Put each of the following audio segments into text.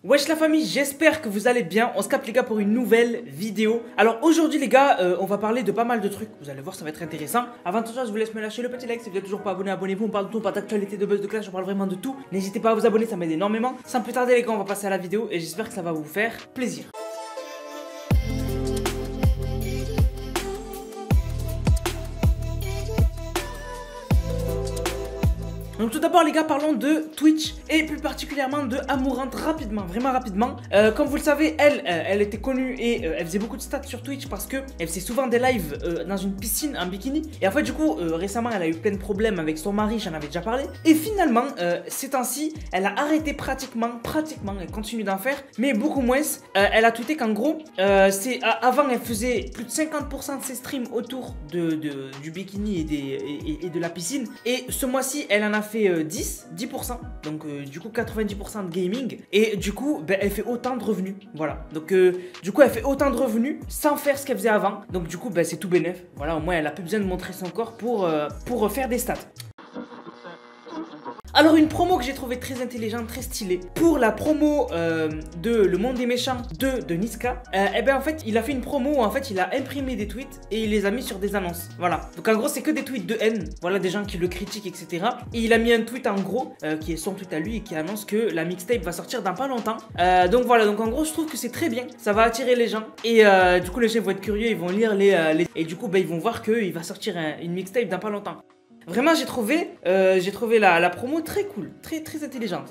Wesh la famille, j'espère que vous allez bien. On se capte les gars pour une nouvelle vidéo. Alors aujourd'hui les gars, on va parler de pas mal de trucs. Vous allez voir, ça va être intéressant. Avant toute chose, je vous laisse me lâcher le petit like. Si vous n'êtes toujours pas abonné, abonnez-vous. On parle de tout, on parle d'actualité, de buzz, de clash, on parle vraiment de tout. N'hésitez pas à vous abonner, ça m'aide énormément. Sans plus tarder les gars, on va passer à la vidéo et j'espère que ça va vous faire plaisir. Donc tout d'abord les gars, parlons de Twitch et plus particulièrement de Amouranth rapidement, vraiment rapidement. Comme vous le savez, elle était connue et elle faisait beaucoup de stats sur Twitch parce que elle faisait souvent des lives dans une piscine en bikini. Et en fait du coup récemment elle a eu plein de problèmes avec son mari, j'en avais déjà parlé. Et finalement ces temps-ci elle a arrêté pratiquement, elle continue d'en faire, mais beaucoup moins. Elle a tweeté qu'en gros avant elle faisait plus de 50% de ses streams autour du bikini et de la piscine. Et ce mois-ci elle en a fait 10%, donc du coup 90% de gaming, et du coup elle fait autant de revenus, voilà. Donc du coup elle fait autant de revenus sans faire ce qu'elle faisait avant, donc du coup c'est tout bénef, voilà. Au moins elle a plus besoin de montrer son corps pour faire des stats. Alors une promo que j'ai trouvé très intelligente, très stylée, pour la promo de Le Monde des Méchants de Niska. Et ben en fait il a fait une promo où en fait il a imprimé des tweets et il les a mis sur des annonces, voilà. Donc en gros c'est que des tweets de haine, voilà, des gens qui le critiquent etc. Et il a mis un tweet en gros qui est son tweet à lui et qui annonce que la mixtape va sortir dans pas longtemps. Donc voilà, donc en gros je trouve que c'est très bien, ça va attirer les gens. Et du coup les gens vont être curieux, ils vont lire et du coup ils vont voir qu'il va sortir une mixtape dans pas longtemps. Vraiment j'ai trouvé la promo très cool, très intelligente.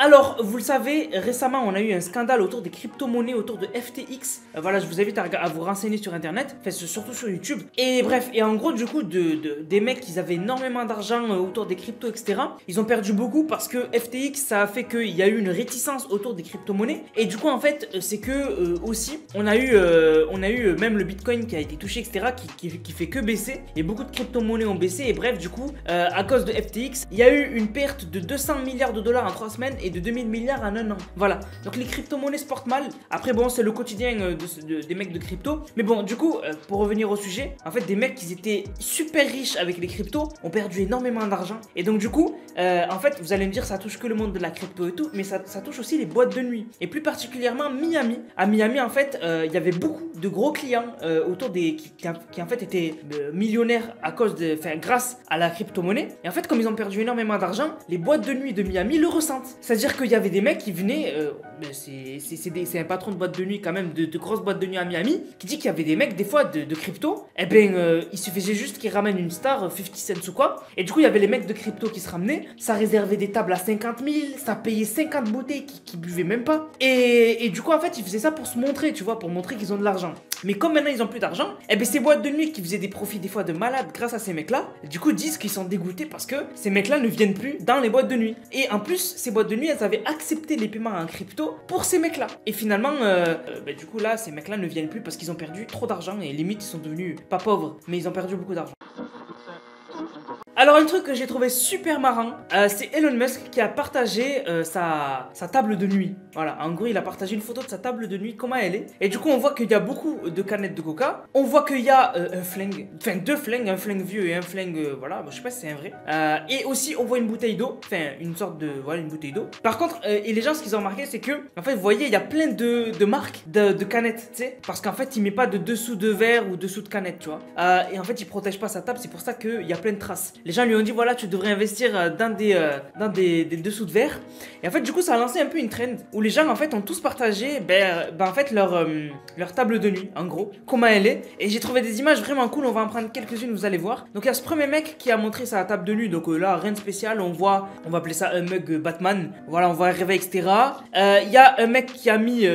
Alors, vous le savez, récemment, on a eu un scandale autour des crypto-monnaies, autour de FTX. Voilà, je vous invite à vous renseigner sur Internet, enfin, surtout sur YouTube. Et bref, et en gros, du coup, des mecs qui avaient énormément d'argent autour des cryptos, etc. Ils ont perdu beaucoup parce que FTX, ça a fait qu'il y a eu une réticence autour des crypto-monnaies. Et du coup, en fait, c'est que aussi, on a eu même le Bitcoin qui a été touché, etc., qui fait que baisser. Et beaucoup de crypto-monnaies ont baissé. Et bref, du coup, à cause de FTX, il y a eu une perte de 200 milliards de dollars en 3 semaines et de 2000 milliards en un an. Voilà. Donc les crypto-monnaies se portent mal. Après bon, c'est le quotidien des mecs de crypto. Mais bon, du coup, pour revenir au sujet, en fait, des mecs qui étaient super riches avec les cryptos ont perdu énormément d'argent. Et donc du coup, en fait, vous allez me dire, ça touche que le monde de la crypto et tout, mais ça touche aussi les boîtes de nuit. Et plus particulièrement Miami. À Miami, en fait, il y avait beaucoup de gros clients autour qui en fait étaient millionnaires à cause grâce à la crypto-monnaie. Et en fait, comme ils ont perdu énormément d'argent, les boîtes de nuit de Miami le ressentent. C'est-à-dire qu'il y avait des mecs qui venaient, c'est un patron de boîte de nuit quand même, de grosses boîtes de nuit à Miami, qui dit qu'il y avait des mecs des fois de crypto, et ben il suffisait juste qu'ils ramènent une star, 50 cents ou quoi, et du coup il y avait les mecs de crypto qui se ramenaient, ça réservait des tables à 50 000, ça payait 50 bouteilles qui buvaient même pas, et du coup en fait ils faisaient ça pour se montrer, tu vois, pour montrer qu'ils ont de l'argent. Mais comme maintenant ils ont plus d'argent, et ben ces boîtes de nuit qui faisaient des profits des fois de malades grâce à ces mecs là, du coup disent qu'ils sont dégoûtés parce que ces mecs là ne viennent plus dans les boîtes de nuit. Et en plus ces boîtes de nuit elles avaient accepté les paiements en crypto pour ces mecs là. Et finalement du coup là ces mecs là ne viennent plus parce qu'ils ont perdu trop d'argent et limite ils sont devenus pas pauvres mais ils ont perdu beaucoup d'argent. Alors un truc que j'ai trouvé super marrant, c'est Elon Musk qui a partagé sa table de nuit. Voilà, en gros il a partagé une photo de sa table de nuit, comment elle est. Et du coup on voit qu'il y a beaucoup de canettes de coca. On voit qu'il y a un flingue, enfin deux flingues, un flingue vieux et un flingue, voilà, je sais pas si c'est un vrai. Et aussi on voit une bouteille d'eau, enfin une sorte de, voilà, une bouteille d'eau. Par contre, et les gens ce qu'ils ont remarqué c'est que, en fait vous voyez il y a plein de marques de canettes, tu sais. Parce qu'en fait il met pas de dessous de verre ou dessous de canettes, tu vois. Et en fait il protège pas sa table, c'est pour ça qu'il y a plein de traces. Les gens lui ont dit voilà tu devrais investir dans des dessous de verre. Et en fait du coup ça a lancé un peu une trend où les gens en fait ont tous partagé en fait leur table de nuit en gros, comment elle est. Et j'ai trouvé des images vraiment cool, on va en prendre quelques-unes, vous allez voir. Donc il y a ce premier mec qui a montré sa table de nuit, donc là rien de spécial, on va appeler ça un mug Batman, voilà, on voit un réveil etc. Il y a un mec qui a mis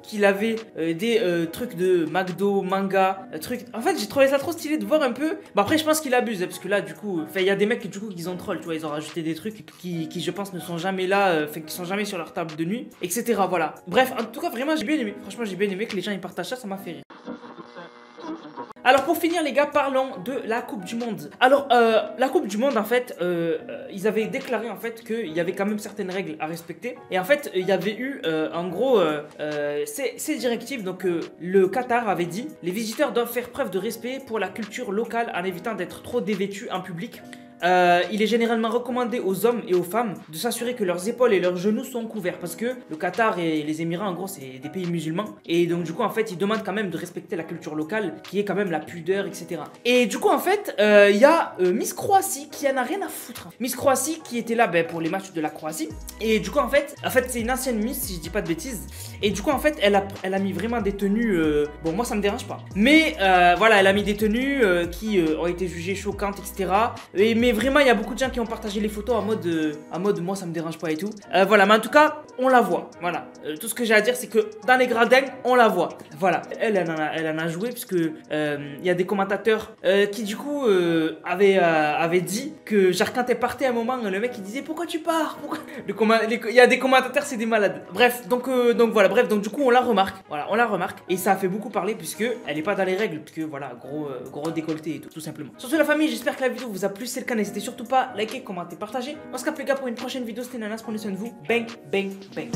qu'il avait des trucs de McDo, manga, trucs. En fait j'ai trouvé ça trop stylé de voir un peu. Bon après je pense qu'il abuse parce que là du coup il y a des mecs du coup qu'ils ont troll, tu vois, ils ont rajouté des trucs qui je pense ne sont jamais là, qui sont jamais sur leur table de nuit, etc. Voilà. Bref, en tout cas vraiment j'ai bien aimé, franchement j'ai bien aimé que les gens ils partagent ça m'a fait rire. Alors pour finir les gars, parlons de la Coupe du Monde. Alors la Coupe du Monde en fait, ils avaient déclaré en fait qu'il y avait quand même certaines règles à respecter. Et en fait il y avait eu en gros ces directives. Donc le Qatar avait dit les visiteurs doivent faire preuve de respect pour la culture locale en évitant d'être trop dévêtus en public. il est généralement recommandé aux hommes et aux femmes de s'assurer que leurs épaules et leurs genoux sont couverts parce que le Qatar et les Émirats en gros c'est des pays musulmans et donc du coup en fait ils demandent quand même de respecter la culture locale qui est quand même la pudeur, etc. Et du coup en fait il y a Miss Croatie qui en a rien à foutre. Miss Croatie qui était là pour les matchs de la Croatie et du coup en fait c'est une ancienne Miss si je dis pas de bêtises et du coup en fait elle a mis vraiment des tenues bon moi ça me dérange pas mais voilà elle a mis des tenues qui ont été jugées choquantes, etc. Mais vraiment il y a beaucoup de gens qui ont partagé les photos en mode moi ça me dérange pas et tout. Voilà, mais en tout cas on la voit, voilà. Tout ce que j'ai à dire c'est que dans les gradins on la voit, voilà. Elle en a joué puisque il y a des commentateurs qui du coup avaient dit que genre quand elle partait à un moment le mec il disait pourquoi tu pars, pourquoi il y a des commentateurs c'est des malades. Bref donc voilà, bref donc du coup on la remarque, voilà on la remarque et ça a fait beaucoup parler puisque elle est pas dans les règles puisque voilà gros décolleté et tout simplement. Sur ce la famille, j'espère que la vidéo vous a plu, si c'est le cas n'hésitez surtout pas à liker, commenter, partager. On se capte les gars pour une prochaine vidéo, c'était Nanas, prenez soin de vous, bang bang bang.